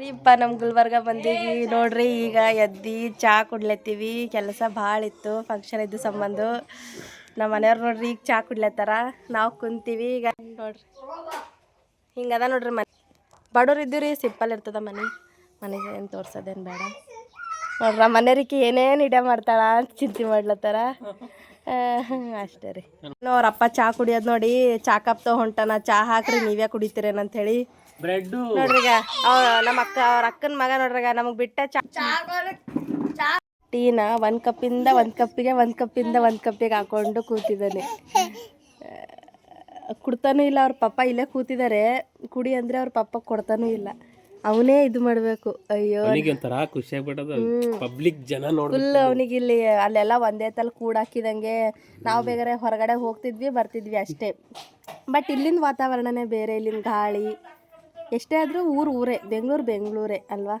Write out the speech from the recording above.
ಇಪ್ಪ ನಮ್ಮ ಗುಲ್ಬರ್ಗ ಬಂದೀವಿ ನೋಡ್ರಿ. ಈಗ ಎದ್ದು ಚಹಾ ಕುಡ್ಲತ್ತೀವಿ. ಕೆಲಸ ಭಾಳ ಇತ್ತು, ಫಂಕ್ಷನ್ ಇದ್ದು ಸಂಬಂಧ. ನಮ್ಮ ಮನೆಯವ್ರು ನೋಡ್ರಿ ಈಗ ಚಹಾ ಕುಡ್ಲತ್ತಾರ, ನಾವು ಕುಂತೀವಿ. ಈಗ ನೋಡ್ರಿ ಹಿಂಗದ ನೋಡ್ರಿ ಮನೆ. ಬಡವ್ರು ಇದ್ದೀವಿ ರೀ, ಸಿಂಪಲ್ ಇರ್ತದ ಮನೆಗೆ ಏನು ತೋರ್ಸೋದೇನು ಬೇಡ ನೋಡ್ರಿ. ಮನೆಯವ್ರಿಗೆ ಏನೇನು ಇಡ ಮಾಡ್ತಾಳ ಅಂತ ಚಿಂತೆ ಮಾಡ್ಲತ್ತಾರ. ಅಷ್ಟೇ ರೀ. ಅವ್ರಪ್ಪ ಚಹಾ ಕುಡಿಯೋದು ನೋಡಿ, ಚಹಾ ಕಪ್ ಹೊಂಟಾನ. ಚಹಾ ಹಾಕ್ರಿ ನೀವೇ ಕುಡಿತೀರೇನಂತ ಹೇಳಿ ನೋಡ್ರಿಗ ನಮ್ಮ ಅವ್ರ ಅಕ್ಕನ ಮಗ ನೋಡ್ರಿಗ ನಮಗೆ ಬಿಟ್ಟ ಟೀನ ಒಂದು ಕಪ್ಪಿಗೆ ಹಾಕೊಂಡು ಕೂತಿದ್ದಾನೆ. ಕುಡ್ತಾನೂ ಇಲ್ಲ. ಅವ್ರ ಪಪ್ಪ ಇಲ್ಲೇ ಕೂತಿದ್ದಾರೆ. ಕುಡಿ ಅಂದರೆ ಅವ್ರ ಪಪ್ಪ ಕೊಡ್ತಾನೂ ಇಲ್ಲ. ಅವನೇ ಇದು ಮಾಡಬೇಕು. ಅಯ್ಯೋ ಖುಷಿ ಆಗ್ಬಿಟ್ಟದ. ಪಬ್ಲಿಕ್ ಜನ ಫುಲ್ ಅವನಿಗೆ ಇಲ್ಲಿ ಅಲ್ಲೆಲ್ಲ ಒಂದೇ ತಲ ಕೂಡಾಕಿದಂಗೆ. ನಾವು ಬೇಕಾದ್ರೆ ಹೊರಗಡೆ ಹೋಗ್ತಿದ್ವಿ ಬರ್ತಿದ್ವಿ ಅಷ್ಟೇ. ಬಟ್ ಇಲ್ಲಿಂದ ವಾತಾವರಣನೇ ಬೇರೆ, ಇಲ್ಲಿಂದ ಗಾಳಿ ಎಷ್ಟೇ ಆದರೂ ಊರೇ. ಬೆಂಗಳೂರೇ ಅಲ್ವಾ.